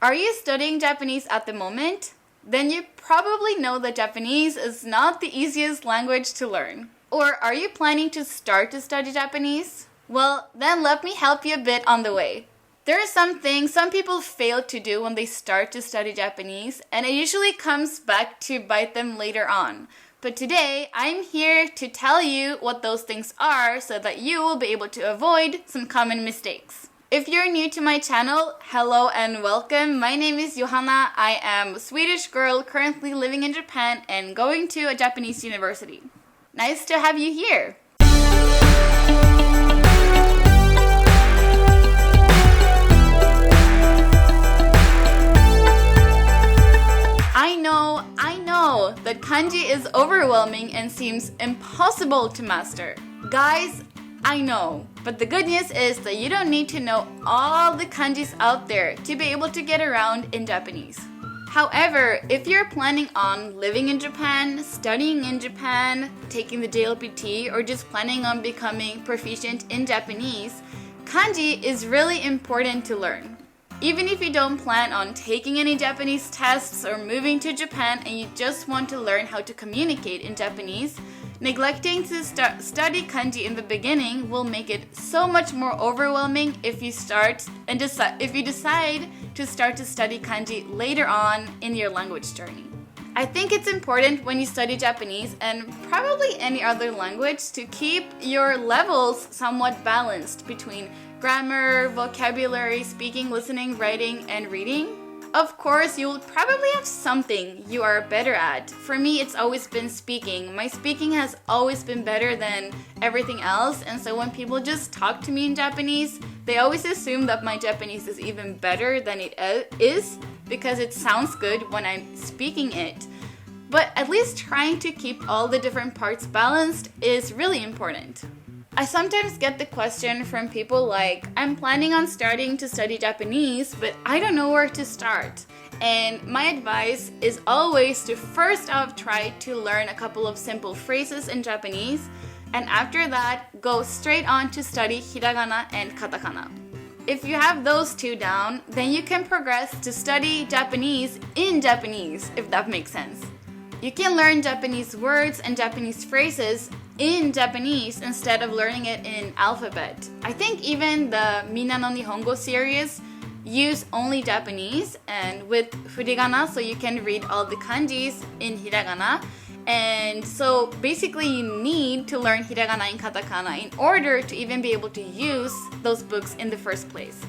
Are you studying Japanese at the moment? Then you probably know that Japanese is not the easiest language to learn. Or are you planning to start to study Japanese? Well, then let me help you a bit on the way. There are some things some people fail to do when they start to study Japanese, and it usually comes back to bite them later on. But today, I'm here to tell you what those things are so that you will be able to avoid some common mistakes. If you're new to my channel, hello and welcome. My name is Johanna. I am a Swedish girl currently living in Japan and going to a Japanese university. Nice to have you here. I know that kanji is overwhelming and seems impossible to master. Guys, I know, but the good news is that you don't need to know all the kanjis out there to be able to get around in Japanese. However, if you're planning on living in Japan, studying in Japan, taking the JLPT, or just planning on becoming proficient in Japanese, kanji is really important to learn. Even if you don't plan on taking any Japanese tests or moving to Japan and you just want to learn how to communicate in Japanese, neglecting to study kanji in the beginning will make it so much more overwhelming if you decide to start to study kanji later on in your language journey. I think it's important when you study Japanese and probably any other language to keep your levels somewhat balanced between grammar, vocabulary, speaking, listening, writing, and reading. Of course, you'll probably have something you are better at. For me, it's always been speaking. My speaking has always been better than everything else, and so when people just talk to me in Japanese, they always assume that my Japanese is even better than it is because it sounds good when I'm speaking it. But at least trying to keep all the different parts balanced is really important. I sometimes get the question from people like, I'm planning on starting to study Japanese, but I don't know where to start. And my advice is always to first off try to learn a couple of simple phrases in Japanese, and after that, go straight on to study hiragana and katakana. If you have those two down, then you can progress to study Japanese in Japanese, if that makes sense. You can learn Japanese words and Japanese phrases in Japanese instead of learning it in alphabet. I think even the Minna no Nihongo series use only Japanese and with furigana, so you can read all the kanjis in hiragana. And so basically you need to learn hiragana and katakana in order to even be able to use those books in the first place.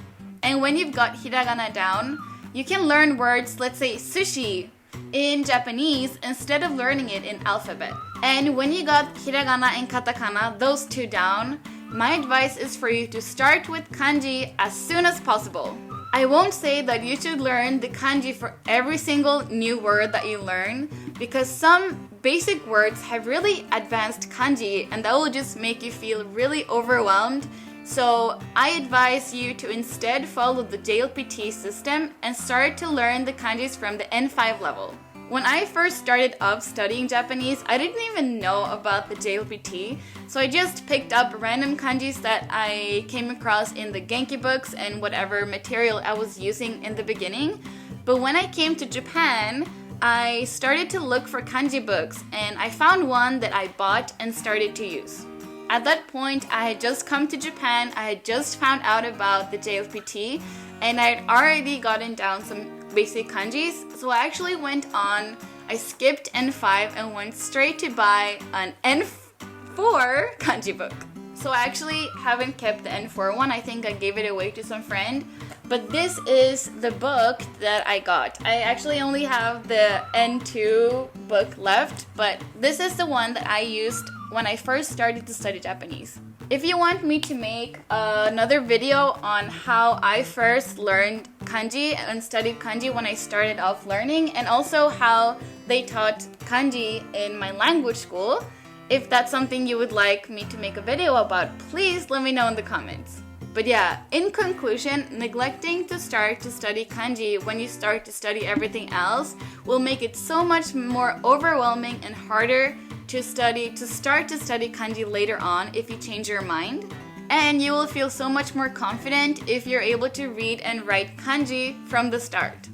And when you've got hiragana down, you can learn words, let's say sushi, in Japanese instead of learning it in alphabet. And when you got hiragana and katakana, those two down, my advice is for you to start with kanji as soon as possible. I won't say that you should learn the kanji for every single new word that you learn, because some basic words have really advanced kanji and that will just make you feel really overwhelmed. So I advise you to instead follow the JLPT system and start to learn the kanjis from the N5 level. When I first started off studying Japanese, I didn't even know about the JLPT, so I just picked up random kanjis that I came across in the Genki books and whatever material I was using in the beginning. But when I came to Japan, I started to look for kanji books and I found one that I bought and started to use. At that point, I had just come to Japan, I had just found out about the JLPT, and I had already gotten down some basic kanjis. So I actually I skipped N5 and went straight to buy an N4 kanji book. So I actually haven't kept the N4 one, I think I gave it away to some friend. But this is the book that I got. I actually only have the N2 book left, but this is the one that I used when I first started to study Japanese. If you want me to make another video on how I first learned kanji and studied kanji when I started off learning, and also how they taught kanji in my language school, if that's something you would like me to make a video about, please let me know in the comments. But yeah, in conclusion, neglecting to start to study kanji when you start to study everything else will make it so much more overwhelming and harder to start to study kanji later on if you change your mind. And you will feel so much more confident if you're able to read and write kanji from the start.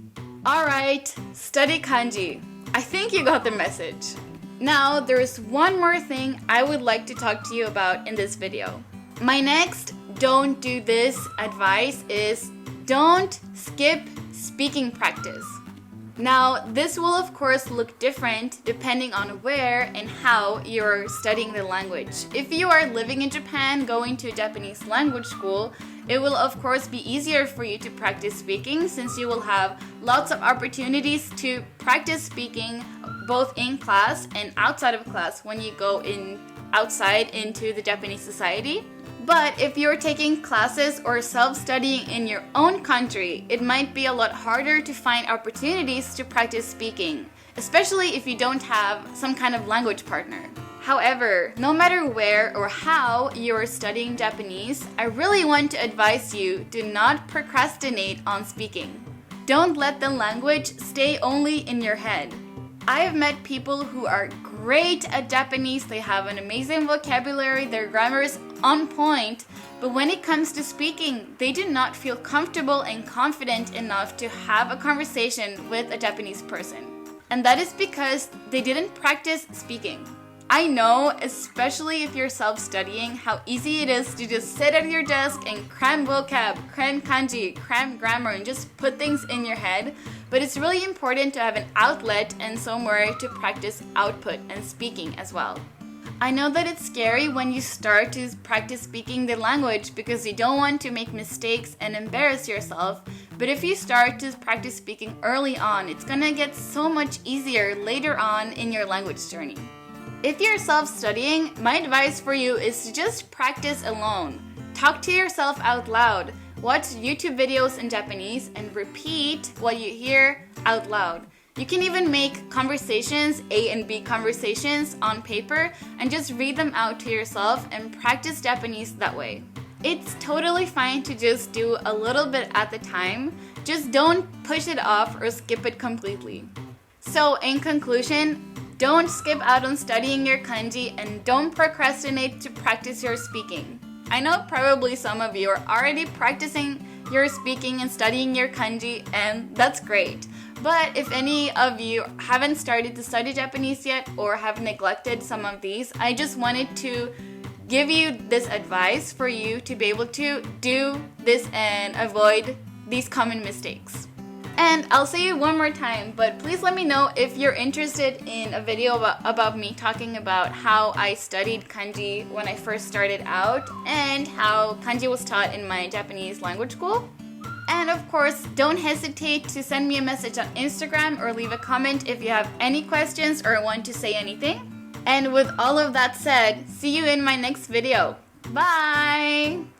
Alright, study kanji. I think you got the message. Now, there's one more thing I would like to talk to you about in this video. My next don't do this advice is don't skip speaking practice. Now, this will of course look different depending on where and how you're studying the language. If you are living in Japan, going to a Japanese language school, it will of course be easier for you to practice speaking since you will have lots of opportunities to practice speaking both in class and outside of class when you go outside into the Japanese society. But if you're taking classes or self-studying in your own country, it might be a lot harder to find opportunities to practice speaking, especially if you don't have some kind of language partner. However, no matter where or how you're studying Japanese, I really want to advise you do not procrastinate on speaking. Don't let the language stay only in your head. I've met people who are great at Japanese, they have an amazing vocabulary, their grammar is on point, but when it comes to speaking, they do not feel comfortable and confident enough to have a conversation with a Japanese person. And that is because they didn't practice speaking. I know, especially if you're self-studying, how easy it is to just sit at your desk and cram vocab, cram kanji, cram grammar, and just put things in your head. But it's really important to have an outlet and somewhere to practice output and speaking as well. I know that it's scary when you start to practice speaking the language because you don't want to make mistakes and embarrass yourself. But if you start to practice speaking early on, it's gonna get so much easier later on in your language journey. If you're self-studying, my advice for you is to just practice alone. Talk to yourself out loud. Watch YouTube videos in Japanese and repeat what you hear out loud. You can even make conversations, A and B conversations, on paper and just read them out to yourself and practice Japanese that way. It's totally fine to just do a little bit at the time. Just don't push it off or skip it completely. So in conclusion, don't skip out on studying your kanji and don't procrastinate to practice your speaking. I know probably some of you are already practicing your speaking and studying your kanji, and that's great. But if any of you haven't started to study Japanese yet or have neglected some of these, I just wanted to give you this advice for you to be able to do this and avoid these common mistakes. And I'll say it one more time, but please let me know if you're interested in a video about me talking about how I studied kanji when I first started out and how kanji was taught in my Japanese language school. And of course, don't hesitate to send me a message on Instagram or leave a comment if you have any questions or want to say anything. And with all of that said, see you in my next video. Bye!